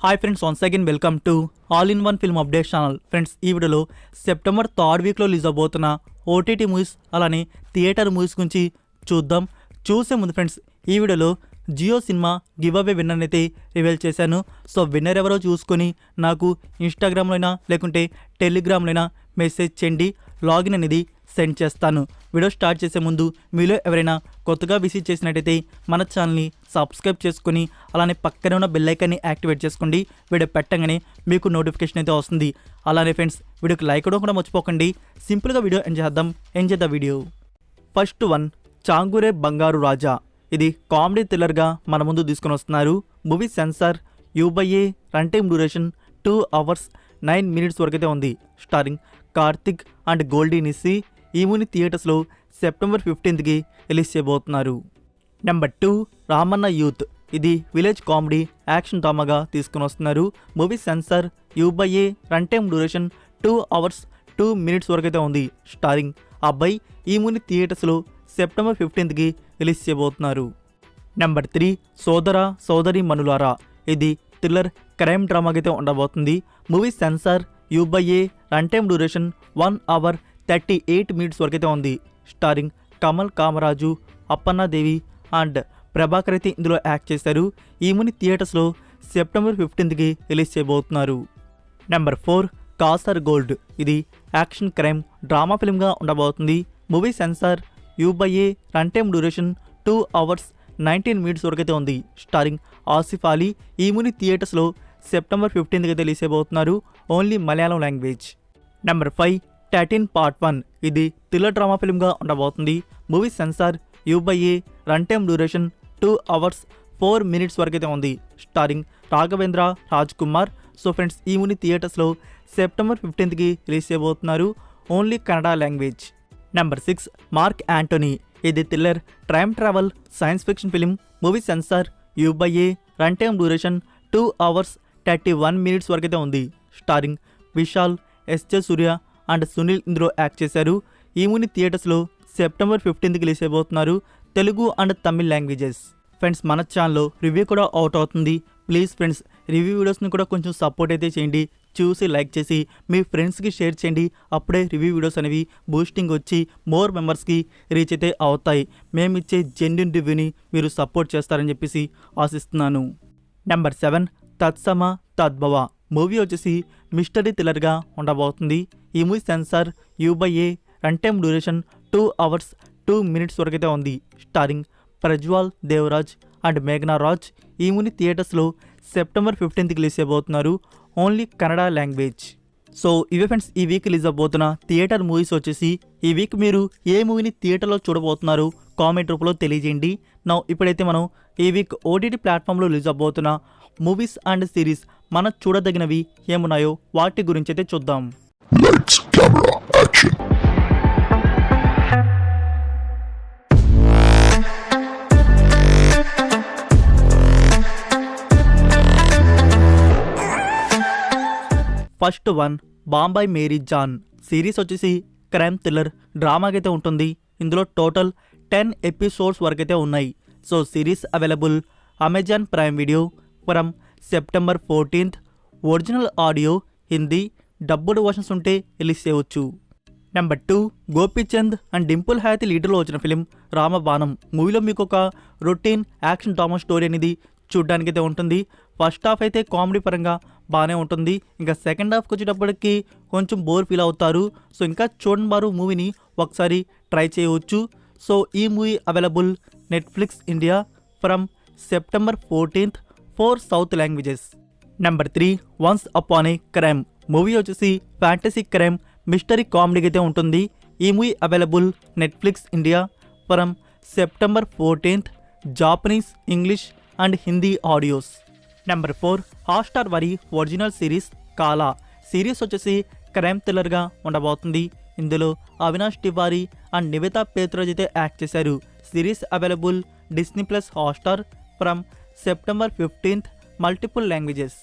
Hi friends, once again welcome to all in one film update channel. Friends, ఈ వీడియోలో September 3rd వీక్లో release అవబోతున్న OTT movies అలానే theatre movies గురించి చూద్దాం. చూసే ముందు ఫ్రెండ్స్, ఈ వీడియోలో Jio cinema give away winner అయితే రివీల్ చేశాను. సో విన్నర్ ఎవరో చూసుకొని నాకు ఇన్స్టాగ్రామ్లో అయినా లేకుంటే టెలిగ్రామ్లో అయినా మెసేజ్ చేయండి, లాగిన్ అనేది సెండ్ చేస్తాను. వీడియో స్టార్ట్ చేసే ముందు మీలో ఎవరైనా కొత్తగా విజిట్ చేసినట్టయితే మన ఛానల్ని సబ్స్క్రైబ్ చేసుకొని అలానే పక్కనే ఉన్న బెల్ ఐకాన్ని యాక్టివేట్ చేసుకోండి. వీడియో పెట్టగానే మీకు నోటిఫికేషన్ అయితే వస్తుంది. అలానే ఫ్రెండ్స్, వీడియోకి లైక్ ఇవ్వడం కూడా మర్చిపోకండి. సింపుల్గా video enjoy the video. First one, Changure Bangaru Raja. ఇది కామెడీ థ్రిల్లర్గా మన ముందు తీసుకొని వస్తున్నారు. Movie censor U/A, run time duration 2 hours 9 minutes వరకు అయితే ఉంది. Starring Karthik and Goldie Nissi. ఈ మూవీని థియేటర్స్లో సెప్టెంబర్ 15కి రిలీజ్ చేయబోతున్నారు. Number 2, Ramanna youth. ఇది విలేజ్ కామెడీ యాక్షన్ డ్రామాగా తీసుకుని వస్తున్నారు. Movie censor U/A, run time duration 2 hours 2 minutes వరకు అయితే ఉంది. స్టారింగ్ అబ్బాయి. ఈ మూవీని థియేటర్స్లో సెప్టెంబర్ 15కి రిలీజ్ చేయబోతున్నారు. నెంబర్ 3, సోదర సోదరి మనులారా. ఇది థ్రిల్లర్ క్రైమ్ డ్రామాగా అయితే ఉండబోతుంది. Movie censor U/A, run time duration 1 hour 38 minutes వరకు అయితే ఉంది. స్టారింగ్ కమల్ కామరాజు, అప్పన్నాదేవి అండ్ ప్రభాకర్ అయితే ఇందులో యాక్ట్ చేశారు. ఈ మూవీని థియేటర్స్లో సెప్టెంబర్ 15కి రిలీజ్ చేయబోతున్నారు. Number 4, Kasar gold. ఇది యాక్షన్ క్రైమ్ డ్రామా ఫిల్మ్గా ఉండబోతుంది. Movie censor U/A, run time duration 2 hours 19 minutes వరకు అయితే ఉంది. స్టారింగ్ ఆసిఫ్ అలీ. ఈ మూవీని థియేటర్స్లో సెప్టెంబర్ 15కి అయితే రిలీజ్ అయిపోతున్నారు. Only Malayalam language. Number 5, 13 Part 1. ఇది థ్రిల్లర్ డ్రామా ఫిల్మ్గా ఉండబోతుంది. Movie censor U/A, run time duration 2 hours 4 minutes వరకు అయితే ఉంది. Starring Raghavendra Raj Kumar. So friends, ఈ మూవీని థియేటర్స్లో సెప్టెంబర్ 15కి రిలీజ్ చేయబోతున్నారు. Only Kannada language. Number 6, Mark Antony. ఇది thriller time travel science fiction film. Movie censor U/A, run time duration 2 hours 31 minutes వరకు అయితే ఉంది. Starring Vishal, S.J. Surya and Sunil ఇందులో యాక్ట్ చేశారు. ఈ మూవీని థియేటర్స్లో సెప్టెంబర్ 15కి రిలీజ్ అయిపోతున్నారు. Telugu and Tamil languages. Friends, మన ఛానల్లో రివ్యూ కూడా అవుట్ అవుతుంది. ప్లీజ్ ఫ్రెండ్స్, రివ్యూ వీడియోస్ని కూడా కొంచెం సపోర్ట్ అయితే చేయండి. చూసి లైక్ చేసి మీ ఫ్రెండ్స్కి షేర్ చేయండి. అప్పుడే రివ్యూ వీడియోస్ అనేవి బూస్టింగ్ వచ్చి మోర్ మెంబర్స్కి రీచ్ అయితే అవుతాయి. మేమిచ్చే జెన్యూన్ రివ్యూని మీరు సపోర్ట్ చేస్తారని చెప్పేసి ఆశిస్తున్నాను. నెంబర్ 7, తత్సమ తద్భవ. మూవీ వచ్చేసి మిస్టరీ థ్రిల్లర్గా ఉండబోతుంది. ఈ movie censor U/A, run time duration 2 hours 2 minutes వరకు అయితే ఉంది. స్టారింగ్ ప్రజ్వాల్ దేవరాజ్ అండ్ మేఘనా రాజ్. ఈ మూవీని థియేటర్స్లో సెప్టెంబర్ 15కి రిలీజ్ చేయబోతున్నారు. Only Kannada language. సో ఇవే ఫ్రెండ్స్, ఈ వీక్ రిలీజ్ అవబోతున్న థియేటర్ మూవీస్ వచ్చేసి. ఈ వీక్ మీరు ఏ మూవీని థియేటర్లో చూడబోతున్నారు కామెంట్ రూపంలో తెలియజేయండి. ఇప్పుడైతే మనం ఈ వీక్ OTT ప్లాట్ఫామ్లో రిలీజ్ అవబోతున్న మూవీస్ అండ్ సిరీస్ మన చూడదగినవి ఏమున్నాయో వాటి గురించి అయితే చూద్దాం. First one, Bambai Meri Jaan. Series వచ్చేసి క్రైమ్ థ్రిల్లర్ డ్రామాకైతే ఉంటుంది. ఇందులో టోటల్ 10 episodes వరకైతే ఉన్నాయి. So series available Amazon Prime Video from September 14th. Original audio Hindi, dubbed versions ఉంటే రిలీజ్ చేయవచ్చు. నెంబర్ 2, గోపీచంద్ అండ్ డింపుల్ హయాతి లీడర్లో వచ్చిన ఫిలిం రామబాణం. మూవీలో మీకు ఒక రొటీన్ యాక్షన్ డ్రామా స్టోరీ అనేది చూడ్డానికైతే ఉంటుంది. ఫస్ట్ హాఫ్ అయితే కామెడీ పరంగా బాగానే ఉంటుంది. ఇంకా సెకండ్ హాఫ్కి వచ్చేటప్పటికి కొంచెం బోర్ ఫీల్ అవుతారు. సో ఇంకా చూడండి వారు మూవీని ఒకసారి ట్రై చేయవచ్చు. సో ఈ movie available Netflix India from September 14th 4 South languages. Number 3, once upon A crime. Movie వచ్చేసి ఫ్యాంటసీ క్రైమ్ మిస్టరీ కామెడీకి అయితే ఉంటుంది. ఈ movie available Netflix India from September 14th. Japanese, English and Hindi audios. Number 4, Hotstar వారి original series కాలా. Series వచ్చేసి crime థ్రిల్లర్గా ఉండబోతుంది. ఇందులో Avinash Tiwari and Nivetha Pethuraj అయితే యాక్ట్ చేశారు. Series available Disney plus Hotstar from September 15th. Multiple languages.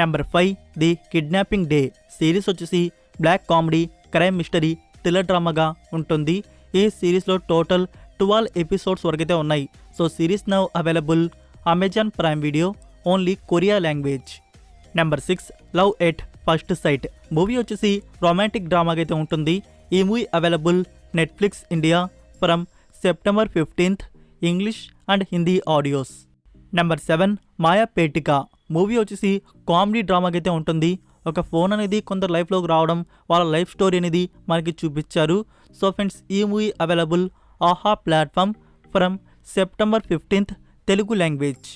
Number 5, the kidnapping day. Series వచ్చేసి black comedy crime mystery thriller డ్రామాగా ఉంటుంది. ఈ సిరీస్లో టోటల్ 12 episodes వరకైతే ఉన్నాయి. So series now available Amazon Prime Video only Korea language. Number 6 love at first sight movie వచ్చేసి romantic డ్రామాగా అయితే ఉంటుంది. ఈ movie available Netflix India from September 15th English and Hindi audios. Number 7 Maya Petika movie వచ్చేసి comedy డ్రామాగా అయితే ఉంటుంది. ఒక ఫోన్ అనేది కొందరు లైఫ్లోకి రావడం, వాళ్ళ లైఫ్ స్టోరీ అనేది మనకి చూపించారు. సో ఫ్రెండ్స్ ఈ movie available Aha platform from September 15th Telugu language.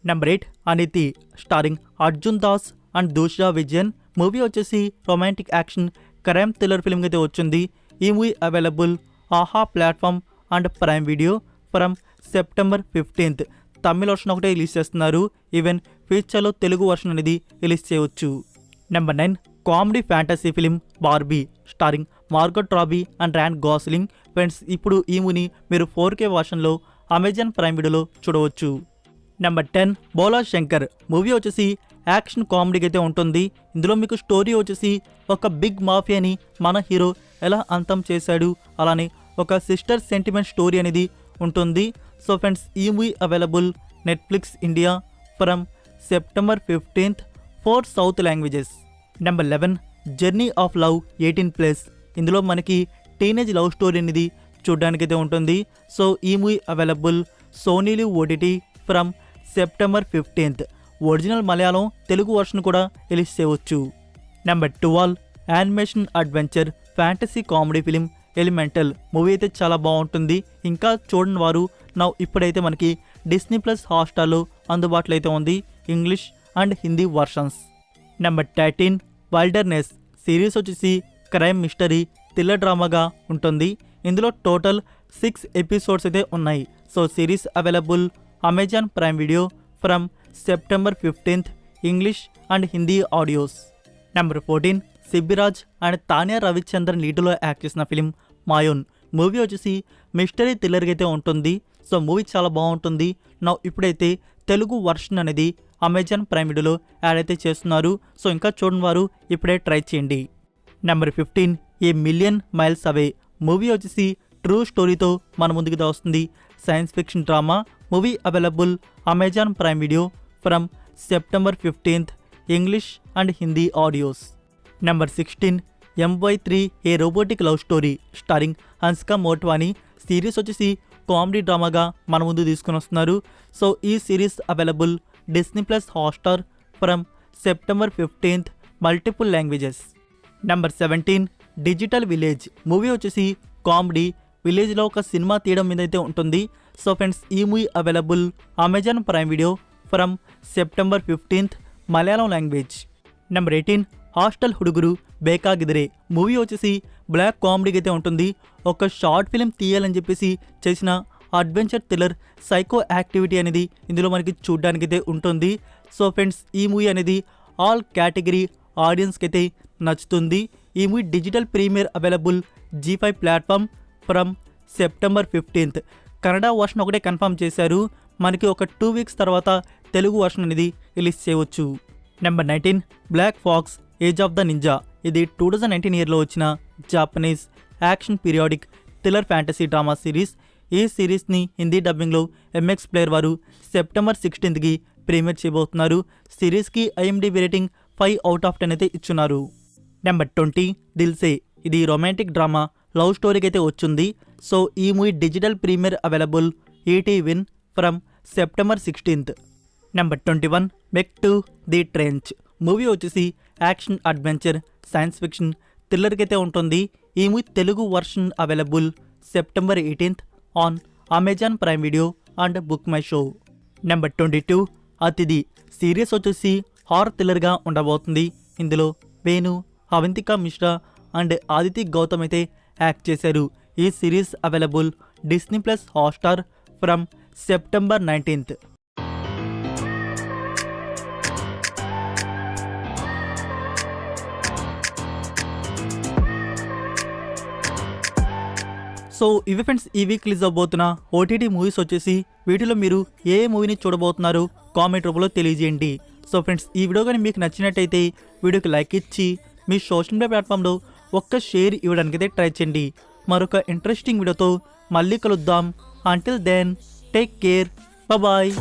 Number 8 Aneethi starring Arjun Das and Dushara Vijayan movie వచ్చేసి romantic action crime thriller film అయితే వచ్చింది. ఈ movie available Aha platform and Prime Video from September 15th Tamil version ఒకటే రిలీజ్ చేస్తున్నారు. ఈవెన్ ఫ్యూచర్లో తెలుగు వర్షన్ అనేది release చేయవచ్చు. Number 9 comedy fantasy film Barbie starring Margot Robbie and Ryan Gosling. Friends ఇప్పుడు ఈ మూవీని మీరు 4K వర్షన్లో అమెజాన్ ప్రైమ్ వీడియోలో చూడవచ్చు. నెంబర్ 10 బోలా శంకర్ మూవీ వచ్చేసి యాక్షన్ కామెడీకి అయితే ఉంటుంది. ఇందులో మీకు స్టోరీ వచ్చేసి ఒక బిగ్ మాఫియాని మన హీరో ఎలా అంతం చేశాడు, అలానే ఒక సిస్టర్ సెంటిమెంట్ స్టోరీ అనేది ఉంటుంది. సో ఫ్రెండ్స్ ఈ movie available Netflix India from September 15th 4 south languages. Number 11 journey of love 18+. ఇందులో మనకి టీనేజ్ లవ్ స్టోరీ అనేది చూడడానికైతే ఉంటుంది. సో ఈ movie available Sony Liv OTT from September 15th original Malayalam Telugu version కూడా release చేయవచ్చు. Number 12 animation adventure fantasy comedy film Elemental movie అయితే చాలా బాగుంటుంది. ఇంకా చూడని వారు ఇప్పుడైతే మనకి డిస్నీ ప్లస్ హాట్స్టార్లో అందుబాటులో అయితే ఉంది English and Hindi versions. Number 13 wilderness series వచ్చేసి క్రైమ్ మిస్టరీ థ్రిల్లర్ డ్రామాగా ఉంటుంది. ఇందులో టోటల్ 6 ఎపిసోడ్స్ అయితే ఉన్నాయి. So series available Amazon Prime Video from September 15th English and Hindi audios. Number 14 Sibiraj and Tanya Ravichandran లీడ్లో యాక్ట్ చేసిన ఫిలిం మాయోన్ మూవీ వచ్చేసి మిస్టరీ థ్రిల్లర్గా అయితే ఉంటుంది. సో మూవీ చాలా బాగుంటుంది. ఇప్పుడైతే తెలుగు వర్షన్ అనేది అమెజాన్ ప్రైమ్ వీడియోలో యాడ్ అయితే చేస్తున్నారు. సో ఇంకా చూడని వారు ఇప్పుడే ట్రై చేయండి. నెంబర్ 15 ఏ మిలియన్ మైల్స్ అవే మూవీ వచ్చేసి ట్రూ స్టోరీతో మన ముందుకు వస్తుంది. Science fiction drama movie available Amazon Prime Video from September 15th English and Hindi audios. Number 16 MY3 A robotic love story starring Hansika Motwani series వచ్చేసి కామెడీ డ్రామాగా మన ముందు తీసుకుని వస్తున్నారు. సో ఈ series available Disney plus Hotstar from September 15th multiple languages. Number 17 digital village movie వచ్చేసి comedy విలేజ్లో ఒక సినిమా తీయడం మీద అయితే ఉంటుంది. సో ఫ్రెండ్స్ ఈ movie available Amazon Prime Video from September 15th Malayalam language. Number 18 hostel Hudugaru Bekagiddare movie వచ్చేసి బ్లాక్ కామెడీకి అయితే ఉంటుంది. ఒక షార్ట్ ఫిలిం తీయాలని చెప్పేసి చేసిన అడ్వెంచర్ థ్రిల్లర్ సైకో యాక్టివిటీ అనేది ఇందులో మనకి చూడడానికైతే ఉంటుంది. సో ఫ్రెండ్స్ ఈ మూవీ అనేది ఆల్ కేటగిరీ ఆడియన్స్కి అయితే నచ్చుతుంది. ఈ movie digital premiere available G5 platform from September 15th Kannada version ఒకటే కన్ఫర్మ్ చేశారు. మనకి ఒక 2 weeks తర్వాత తెలుగు వర్షన్ అనేది రిలీజ్ చేయవచ్చు. Number 19 black fox age of the ninja ఇది 2019 yearలో వచ్చిన Japanese action periodic thriller fantasy drama series. ఈ సిరీస్ని హిందీ డబ్బింగ్లో MX ప్లేయర్ వారు సెప్టెంబర్ 16th ప్రీమియర్ చేయబోతున్నారు. సిరీస్కి IMDb రేటింగ్ 5 out of 10 అయితే ఇచ్చున్నారు. నెంబర్ 20 దిల్సే ఇది రొమాంటిక్ డ్రామా లవ్ స్టోరీకి అయితే వచ్చింది. సో ఈ movie digital premiere available ET win from September 16th. Number 21 mech to the trench movie వచ్చేసి యాక్షన్ అడ్వెంచర్ సైన్స్ ఫిక్షన్ థ్రిల్లర్కి అయితే ఉంటుంది. ఈ movie Telugu version available September 18th on Amazon Prime video and book my show. Number 22 అతిథి series వచ్చేసి horror థ్రిల్లర్గా ఉండబోతుంది. ఇందులో Venu Avantika Mishra and Aditi Gautam అయితే act చేశారు. ఈ series available Disney plus Hotstar from September 19th. So ఇవి ఫ్రెండ్స్ ఈ వీక్ రిలీజ్ అవబోతున్న OTT మూవీస్ వచ్చేసి వీటిలో మీరు ఏ మూవీని చూడబోతున్నారో కామెంట్ రూపంలో తెలియజేయండి. సో ఫ్రెండ్స్ ఈ వీడియో కానీ మీకు నచ్చినట్టయితే వీడియోకి లైక్ ఇచ్చి మీ సోషల్ మీడియా ప్లాట్ఫామ్లో ఒక్క షేర్ ఇవ్వడానికైతే ట్రై చేయండి. మరొక ఇంట్రెస్టింగ్ వీడియోతో మళ్ళీ కలుద్దాం. Until then take care, bye.